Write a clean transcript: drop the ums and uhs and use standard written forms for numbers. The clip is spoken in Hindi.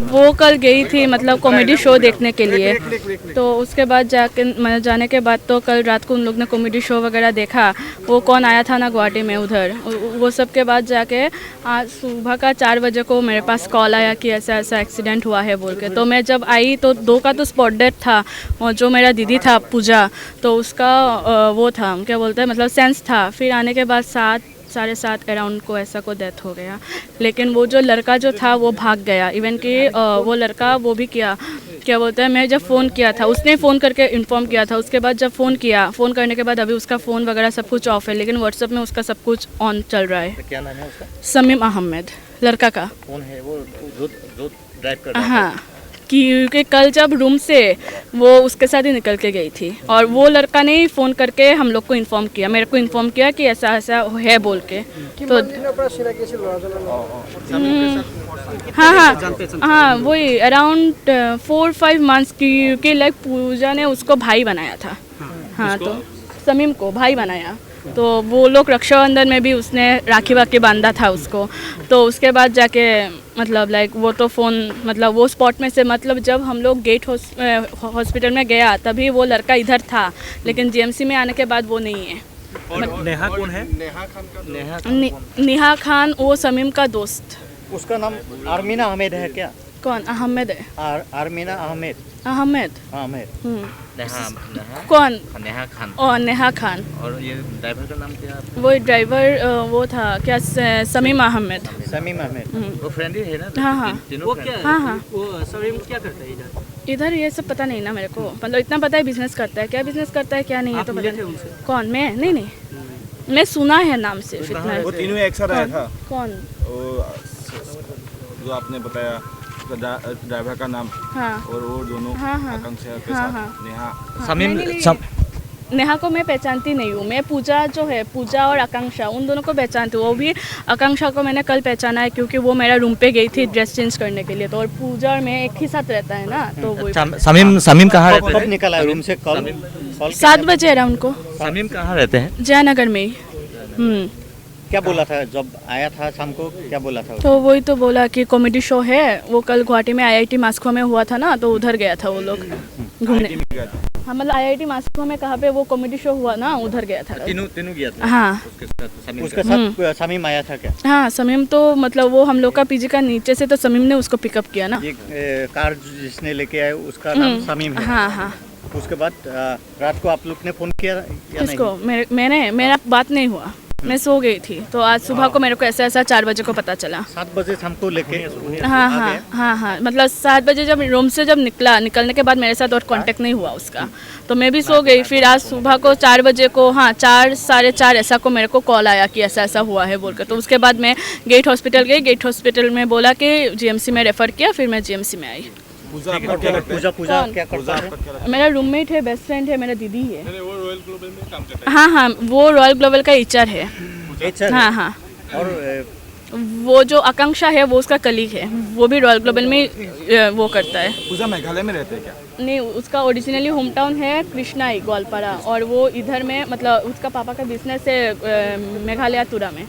वो कल गई थी मतलब कॉमेडी शो देखने के लिए। तो उसके बाद जाने के बाद तो कल रात को उन लोग ने कॉमेडी शो वगैरह देखा। वो कौन आया था ना गुवाहाटी में उधर, वो सब के बाद जाके आज सुबह का 4 बजे को मेरे पास कॉल आया कि ऐसा ऐसा एक्सीडेंट हुआ है बोल के। तो मैं जब आई तो 2 का तो स्पॉट डेथ था, और जो मेरा दीदी था पूजा, तो उसका वो था क्या बोलते हैं मतलब सेंस था। फिर आने के बाद 7-7:30 अराउंड को ऐसा को डेथ हो गया। लेकिन वो जो लड़का जो था वो भाग गया। इवन कि वो लड़का वो भी क्या बोलते हैं, मैं जब फ़ोन किया था उसने फ़ोन करके इन्फॉर्म किया था। उसके बाद जब फ़ोन करने के बाद अभी उसका फ़ोन वगैरह सब कुछ ऑफ है, लेकिन व्हाट्सएप में उसका सब कुछ ऑन चल रहा है। क्या नाम है उसका? समीम अहमद लड़का का। कौन है वो जो ड्राइव कर रहा है? हाँ, क्योंकि कल जब रूम से वो उसके साथ ही निकल के गई थी, और वो लड़का ने फ़ोन करके हम लोग को इन्फॉर्म किया, मेरे को इन्फॉर्म किया कि ऐसा ऐसा है बोल के। तो हाँ वही अराउंड 4-5 मंथ्स की लाइक पूजा ने उसको भाई बनाया था। हाँ तो समीम को भाई बनाया। तो वो लोग रक्षाबंधन में भी उसने राखी वाखी बांधा था उसको। तो उसके बाद जाके मतलब लाइक वो तो फ़ोन मतलब वो स्पॉट में से मतलब जब हम लोग गेट हॉस्पिटल में गया तभी वो लड़का इधर था, लेकिन जीएमसी में आने के बाद वो नहीं है। और नेहा कौन है? नेहा खान वो समीम का दोस्त। उसका नाम आर्मीना अहमद है क्या? कौन? अहमद है। आर्मीना अहमद। अहमद। नेहा कौन? नेहा खान। और नेहा खान। और ये ड्राइवर का नाम क्या है? वो ड्राइवर वो था क्या समीम अहमद। समीम अहमद। वो फ्रेंड ही है ना? हाँ हाँ वो क्या है? हाँ हाँ। वो समीम क्या करता है इधर ये सब पता नहीं ना मेरे को, मतलब इतना पता है बिजनेस करता है, क्या बिजनेस करता है क्या नहीं है तो पता नहीं। कौन? मैं नहीं मैं सुना है नाम से इतना। वो तीनों एक साथ आया था। कौन? जो आपने बताया ड्राइवर का नाम। हाँ। और वो दोनों आकांक्षा के साथ नेहा। समीम नेहा को मैं पहचानती नहीं हूँ। मैं पूजा जो है, पूजा और आकांक्षा उन दोनों को पहचानती हूँ। वो भी आकांक्षा को मैंने कल पहचाना है क्योंकि वो मेरा रूम पे गई थी ड्रेस चेंज करने के लिए। तो और पूजा और मैं एक ही साथ रहता है ना, तो वो समीम कहाँ रहते हैं? कब निकला रूम से? कॉल 7 बजे अराउंड को। समीम कहाँ रहते हैं? जयनगर में ही। क्या बोला था जब आया था शाम को? क्या बोला था? तो वही तो बोला कि कॉमेडी शो है। वो कल गुवाहाटी में IIT मास्को में हुआ था ना, तो उधर गया था वो लोग घूमने। हाँ मतलब IIT मास्को में कहाँ पे वो कॉमेडी शो हुआ ना, उधर गया था। तीनों गया था। हाँ उसके साथ समीम आया था क्या? हाँ समीम तो मतलब वो हम लोग का पीजी का नीचे से, तो समीम ने उसको पिकअप किया ना। ये कार जिसने लेके आया उसका नाम समीम है। हाँ हाँ। उसके बाद रात को आप लोग ने फोन किया या किसको? मेरा बात नहीं हुआ, मैं सो गई थी। तो आज सुबह को मेरे को ऐसा 4 बजे को पता चला। 7 बजे हमको लेके हाँ मतलब 7 बजे जब रूम से जब निकलने के बाद मेरे साथ और कांटेक्ट नहीं हुआ उसका, तो मैं भी सो गई। फिर आज सुबह को 4 बजे को 4-4:30 ऐसा को मेरे को कॉल आया कि ऐसा ऐसा हुआ है बोल कर। तो उसके बाद मैं गेट हॉस्पिटल गई। गेट हॉस्पिटल में बोला कि जीएमसी में रेफ़र किया, फिर मैं जीएमसी में आई। पूजा क्या करता है? मेरा रूममेट है, बेस्ट फ्रेंड है, मेरा दीदी है। वो रॉयल ग्लोबल में काम करता है। हाँ वो रॉयल ग्लोबल का HR है। हाँ। और वो जो आकांक्षा है वो उसका कलीग है, वो भी रॉयल ग्लोबल में वो करता है। पूजा मेघालय में रहते हैं क्या? नहीं, उसका ओरिजिनली होम टाउन है कृष्णाई ग्वालपारा, और वो इधर में मतलब उसका पापा का बिजनेस है मेघालय तुरा में।